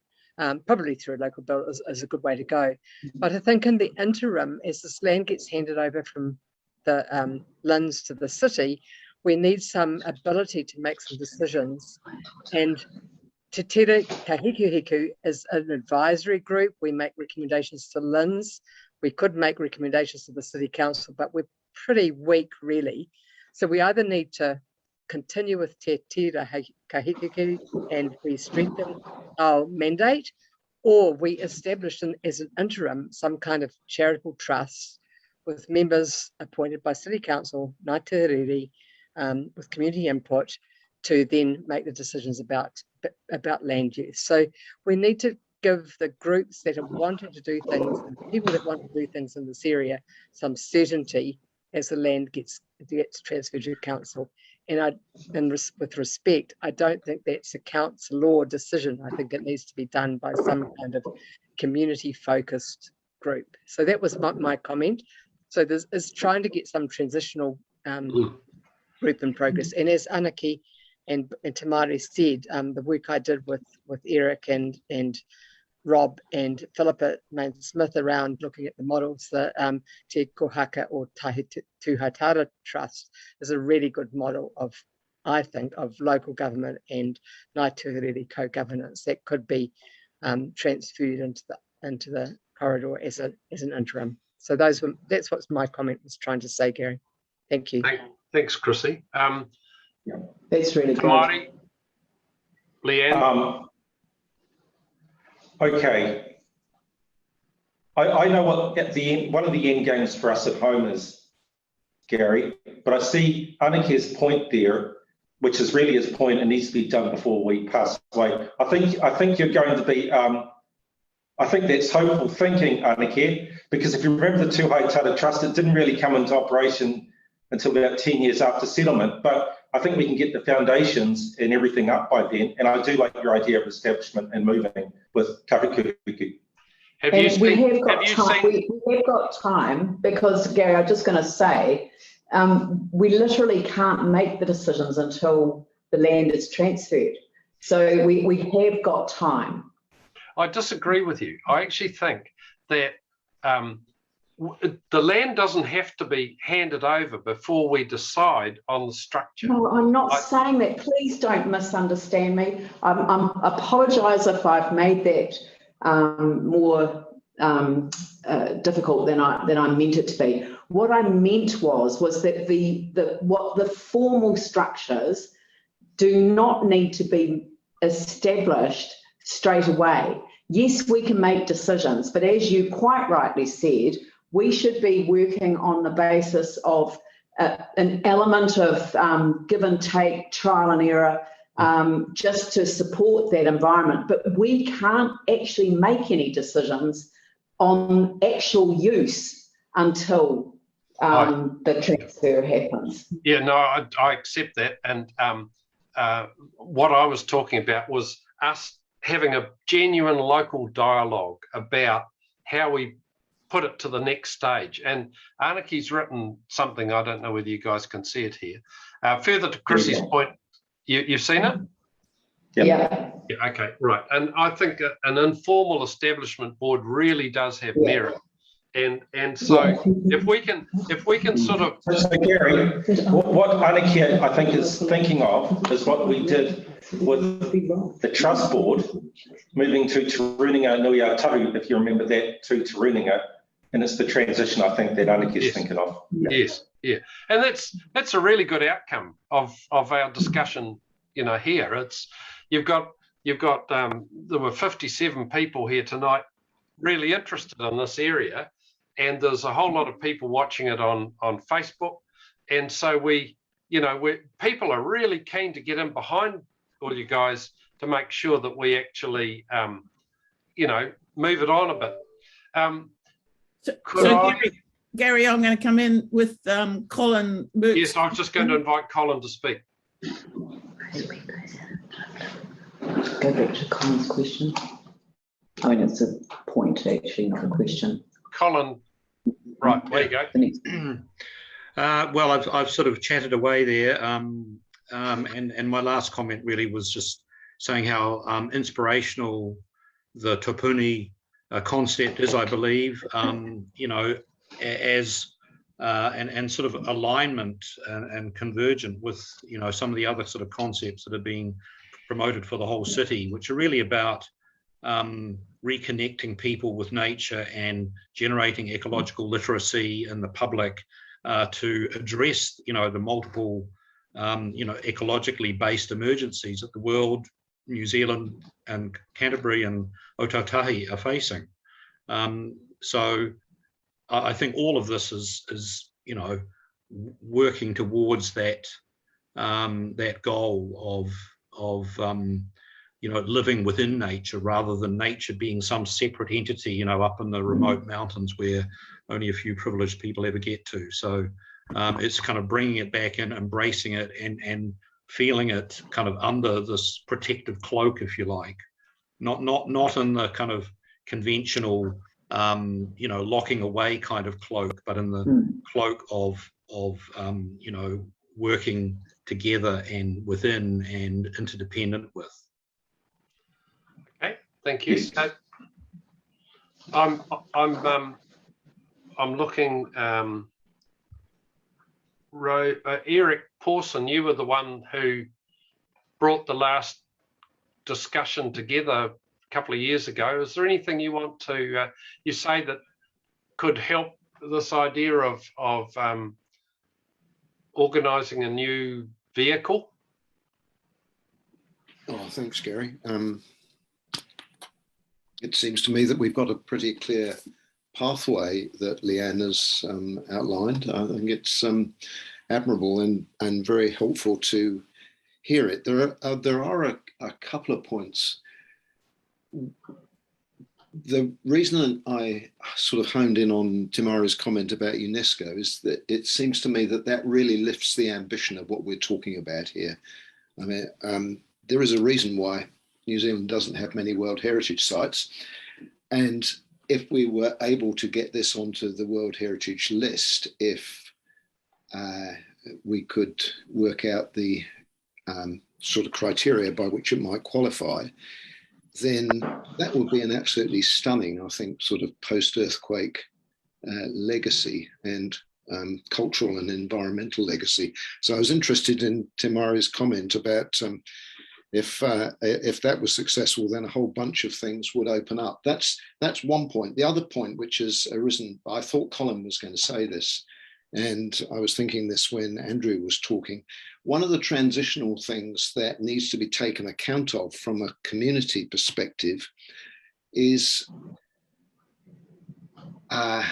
probably through a local bill is a good way to go. But I think in the interim, as this land gets handed over from the LINs to the city, we need some ability to make some decisions. And Te Tere Kahikuhiku is an advisory group. We make recommendations to LINs. We could make recommendations to the City Council, but we're pretty weak, really. So we either need to continue with Te Tere Kahikuhiku and we strengthen our mandate, or we establish as an interim some kind of charitable trust with members appointed by City Council, Ngāi Te Rere, with community input to then make the decisions about land use. So we need to give the groups that have wanted to do things, and people that want to do things in this area, some certainty as the land gets transferred to council. And with respect, I don't think that's a council law decision. I think it needs to be done by some kind of community-focused group. So that was my comment. So there's trying to get some transitional group in progress. And as Anaki and Tamari said, the work I did with Eric and Rob and Philippa Main-Smith around looking at the models, the Te Kohaka or Tuhatara Trust is a really good model of, I think, of local government and Ngāi Te Rere co-governance that could be transferred into the corridor as an interim. So that's what my comment was trying to say, Gary. Thank you. Thanks, Chrissy. That's really good. Tamari, Lianne. Okay. I know what at the end, one of the end games for us at home is, Gary, but I see Anike's point there, which is really his point and needs to be done before we pass away. I think you're going to be, I think that's hopeful thinking, Anike, because if you remember the Tuhatara Trust, it didn't really come into operation until about 10 years after settlement, but I think we can get the foundations and everything up by then. And I do like your idea of establishment and moving with Kahikuhiku. We have got time because, Gary, I'm just going to say, we literally can't make the decisions until the land is transferred. So we have got time. I disagree with you. I actually think that the land doesn't have to be handed over before we decide on the structure. No, I'm not saying that. Please don't misunderstand me. I apologise if I've made that more difficult than I meant it to be. What I meant was that the formal structures do not need to be established straight away. Yes, we can make decisions, but as you quite rightly said, we should be working on the basis of an element of give and take, trial and error, just to support that environment. But we can't actually make any decisions on actual use until the transfer happens. Yeah, no, I accept that. And what I was talking about was us having a genuine local dialogue about how we put it to the next stage. And Anaki's written something, I don't know whether you guys can see it here. Further to Chrissy's point, you've seen it? Yeah. Yeah, okay, right. And I think an informal establishment board really does have merit. And so if we can sort of... So Gary, what Aniki, I think, is thinking of is what we did with the trust board, moving to Te Rūninga Nui a Taru, if you remember that, to Te Rūninga, and it's the transition I think that Aniki is thinking of. Yes, yeah. And that's a really good outcome of our discussion, here. It's you've got there were 57 people here tonight really interested in this area, and there's a whole lot of people watching it on Facebook, and so people are really keen to get in behind all you guys to make sure that we actually move it on a bit. Gary, I'm going to come in with Colin. Yes, I was just going to invite Colin to speak. Go back to Colin's question. I mean, it's a point actually, not a question. Colin, right, there you go. Well, I've sort of chatted away there, and my last comment really was just saying how inspirational the Topuni concept is, I believe, as and sort of alignment and convergent with some of the other sort of concepts that have been promoted for the whole city, which are really about reconnecting people with nature and generating ecological literacy in the public to address the multiple ecologically based emergencies that the world, New Zealand and Canterbury and Otautahi are facing. So I think all of this is working towards that that goal of living within nature rather than nature being some separate entity, up in the remote mountains where only a few privileged people ever get to. So it's kind of bringing it back in, embracing it, and feeling it kind of under this protective cloak, if you like, not in the kind of conventional, locking away kind of cloak, but in the cloak of working together and within and interdependent with. Okay, thank you. So I'm looking. Eric Pawson, you were the one who brought the last discussion together a couple of years ago. Is there anything you want to you say that could help this idea of organising a new vehicle? Oh, thanks, Gary. It seems to me that we've got a pretty clear pathway that Lianne has outlined. I think it's admirable and very helpful to hear it. There are a couple of points. The reason I sort of honed in on Tamara's comment about UNESCO is that it seems to me that really lifts the ambition of what we're talking about here. I mean, there is a reason why New Zealand doesn't have many World Heritage sites, and if we were able to get this onto the World Heritage list, if we could work out the sort of criteria by which it might qualify, then that would be an absolutely stunning, I think, sort of post-earthquake legacy and cultural and environmental legacy. So I was interested in Tamara's comment about if that was successful, then a whole bunch of things would open up. That's one point. The other point, which has arisen, I thought Colin was going to say this, and I was thinking this when Andrew was talking. One of the transitional things that needs to be taken account of from a community perspective is a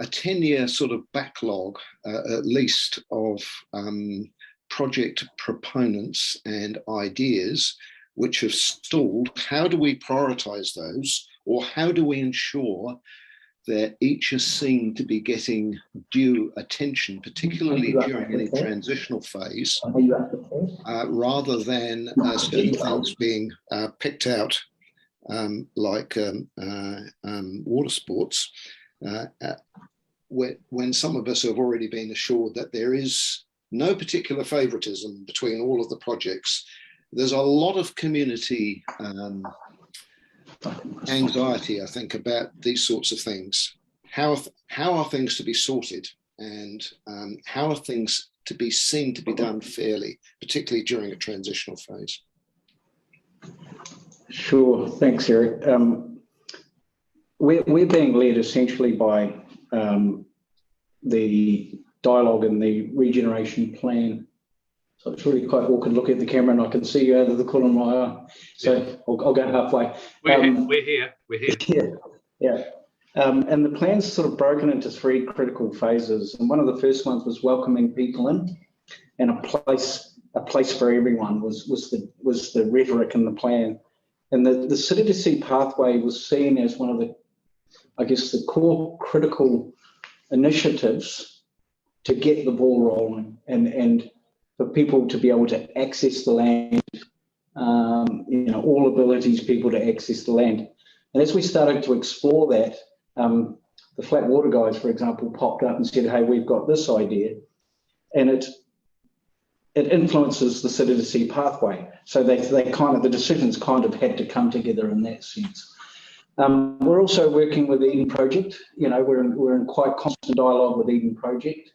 10-year sort of backlog, at least, of project proponents and ideas which have stalled. How do we prioritize those, or how do we ensure that each is seen to be getting due attention, particularly during any transitional phase, rather than certain things being picked out like water sports when some of us have already been assured that there is no particular favoritism between all of the projects, there's a lot of community anxiety, I think, about these sorts of things. How are things to be sorted, and how are things to be seen to be done fairly, particularly during a transitional phase? Sure, thanks, Eric. We're being led essentially by the dialogue and the regeneration plan. So it's really quite awkward looking at the camera, and I can see you out of the corner of my eye. So I'll go halfway. We're here. Yeah. And the plan's sort of broken into 3 critical phases. And one of the first ones was welcoming people in, and a place for everyone was the rhetoric in the plan. And the citizenship pathway was seen as one of the, I guess, the core critical initiatives to get the ball rolling and for people to be able to access the land, all abilities people to access the land. And as we started to explore that, the flat water guys, for example, popped up and said, hey, we've got this idea. And it influences the citizenship pathway. So the decisions kind of had to come together in that sense. We're also working with the Eden Project. We're in quite constant dialogue with Eden Project.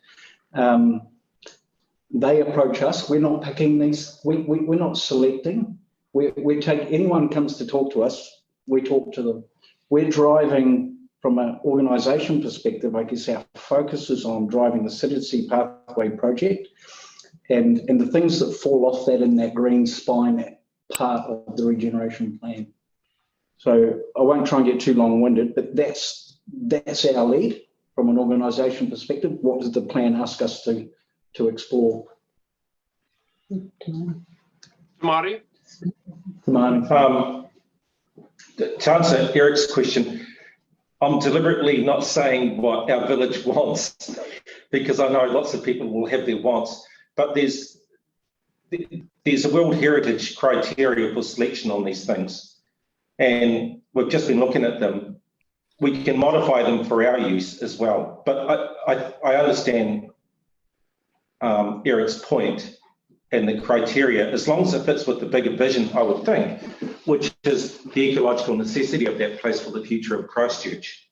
They approach us. We're not picking these. We're not selecting. We take anyone comes to talk to us. We talk to them. We're driving from an organisation perspective. I guess our focus is on driving the citizenship pathway project, and the things that fall off that in that green spine part of the regeneration plan. So I won't try and get too long-winded, but that's our lead from an organisation perspective. What does the plan ask us to explore? Tamari? To answer Eric's question, I'm deliberately not saying what our village wants, because I know lots of people will have their wants, but there's a World Heritage criteria for selection on these things, and we've just been looking at them. We can modify them for our use as well, but I understand Eric's point and the criteria, as long as it fits with the bigger vision, I would think, which is the ecological necessity of that place for the future of Christchurch.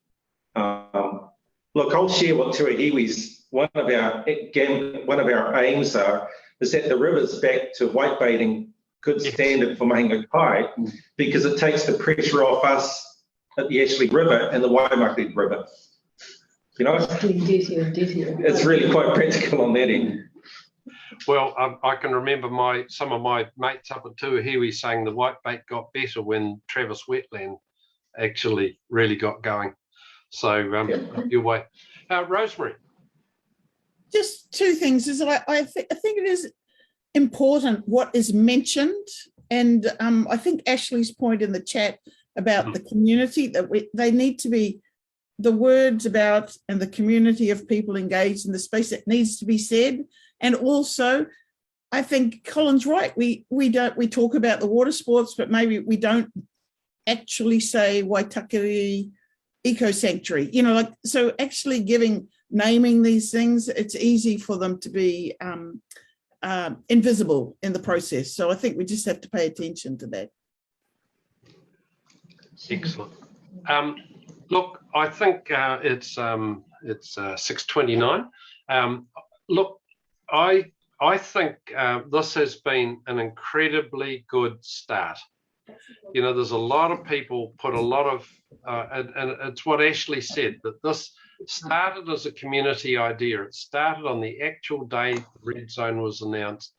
Look, I'll share what Te Rahiwi's, one of our aims is that the river's back to whitebaiting good standard for Mahinga Kai, because it takes the pressure off us at the Ashley River and the Waimaki River. It's really quite practical on that end. Well, I can remember some of my mates up at Tuahiwi saying the whitebait got better when Travis Wetland actually really got going. So your way. Rosemary. Just 2 things. Is I think it is important what is mentioned, and I think Ashley's point in the chat about the community, that they need to be the words about, and the community of people engaged in the space, that needs to be said. And also, I think Colin's right. We talk about the water sports, but maybe we don't actually say Waitakere Eco Sanctuary. So actually naming these things, it's easy for them to be invisible in the process. So I think we just have to pay attention to that. Excellent. Look, I think it's 6:29. Look, I think this has been an incredibly good start. There's a lot of people put a lot of, and it's what Ashley said, that this started as a community idea. It started on the actual day the red zone was announced.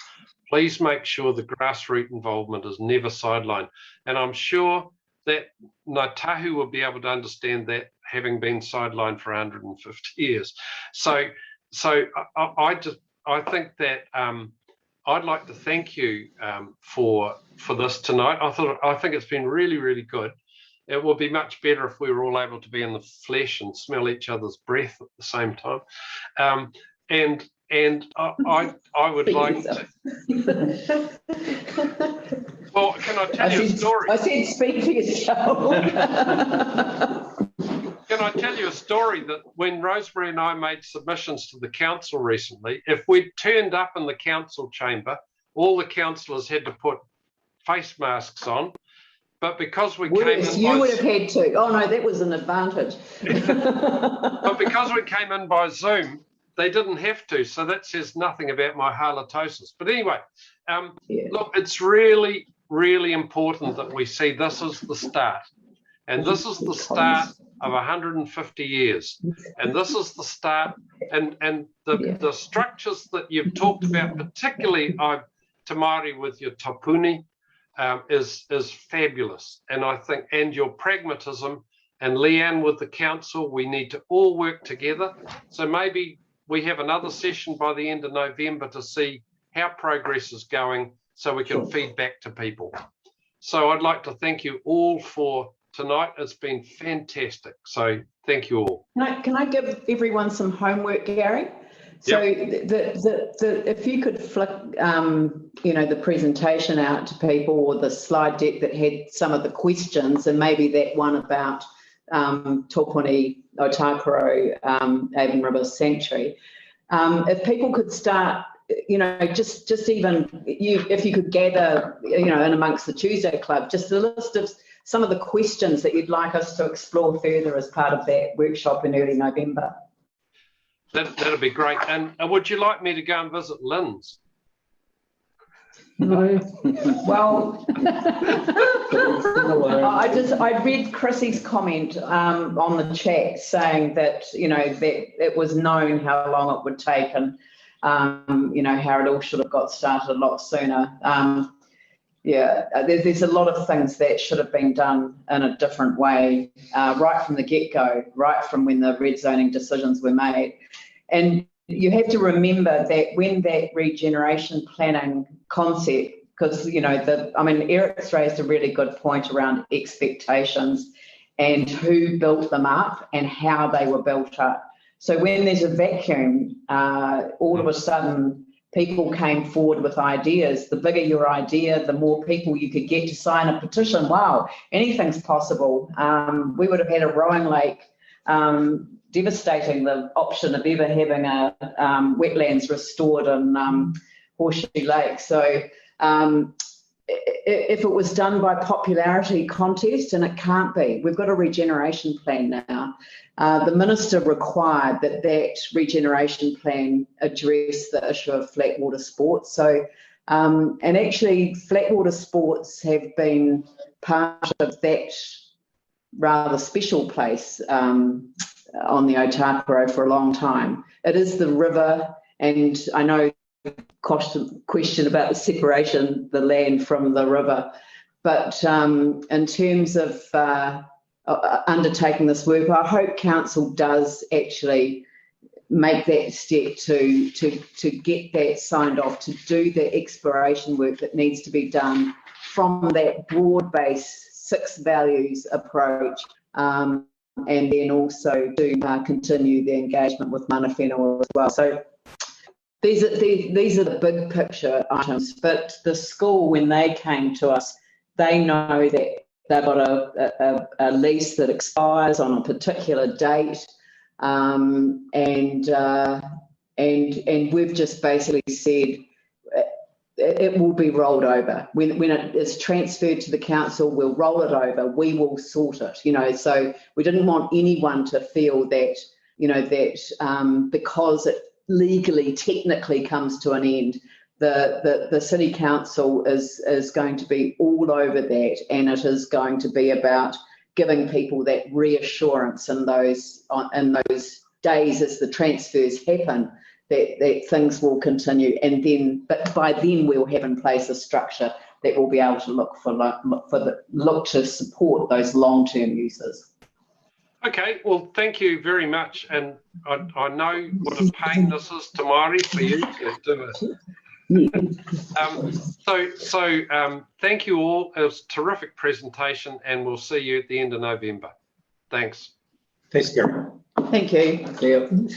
Please make sure the grassroots involvement is never sidelined. And I'm sure that Ngāi Tahu will be able to understand that, having been sidelined for 150 years. So I think that I'd like to thank you for this tonight. I think it's been really, really good. It would be much better if we were all able to be in the flesh and smell each other's breath at the same time. And I would like to. Well, can I tell you a story? I said speak for yourself. Can I tell you a story that when Rosemary and I made submissions to the council recently, if we'd turned up in the council chamber, all the councillors had to put face masks on, but because we came in you would have had to. Oh no, that was an advantage. But because we came in by Zoom, they didn't have to. So that says nothing about my halitosis. But anyway, look, it's really, really important that we see this as the start. And this is the start of 150 years. And this is the start. And the structures that you've talked about, particularly Te Māori with your tapuni, is fabulous. And I think, and your pragmatism, and Lianne with the council, we need to all work together. So maybe we have another session by the end of November to see how progress is going so we can feed back to people. So I'd like to thank you all for tonight. It's been fantastic. So thank you all. Can I give everyone some homework, Gary? So if you could flick, the presentation out to people, or the slide deck that had some of the questions, and maybe that one about Tōpuni, Otakaro, Avon River Sanctuary. If people could start, just even if you could gather, in amongst the Tuesday Club, just a list of some of the questions that you'd like us to explore further as part of that workshop in early November. That'd be great. And would you like me to go and visit Lynn's? No. Well, I read Chrissy's comment on the chat saying that, that it was known how long it would take, and, how it all should have got started a lot sooner. There's a lot of things that should have been done in a different way, right from the get-go, right from when the red zoning decisions were made. And you have to remember that when that regeneration planning concept, because, Eric's raised a really good point around expectations and who built them up and how they were built up. So when there's a vacuum, all of a sudden, people came forward with ideas. The bigger your idea, the more people you could get to sign a petition. Wow, anything's possible. We would have had a rowing lake, devastating the option of ever having a wetlands restored in Horseshoe Lake. So if it was done by popularity contest, and it can't be, we've got a regeneration plan now. The minister required that regeneration plan address the issue of flat water sports. So, and actually flat water sports have been part of that rather special place on the Otakaro for a long time. It is the river, and I know question about the separation, the land from the river, but in terms of undertaking this work, I hope council does actually make that step to get that signed off, to do the exploration work that needs to be done from that broad-based 6 values approach, and then also to continue the engagement with mana whenua as well. So these are the big picture items, but the school, when they came to us, they know that they've got a lease that expires on a particular date, and we've just basically said it will be rolled over. When it is transferred to the council, we'll roll it over. We will sort it. So we didn't want anyone to feel that because it legally, technically comes to an end, the city council is going to be all over that, and it is going to be about giving people that reassurance in those days as the transfers happen, that things will continue, and then, but by then we'll have in place a structure that will be able to look to support those long-term users. Okay, well, thank you very much, and I know what a pain this is, Te Māori, for you to do it. So thank you all. It was a terrific presentation, and we'll see you at the end of November. Thanks. Thanks, Gary. Thank you. See you.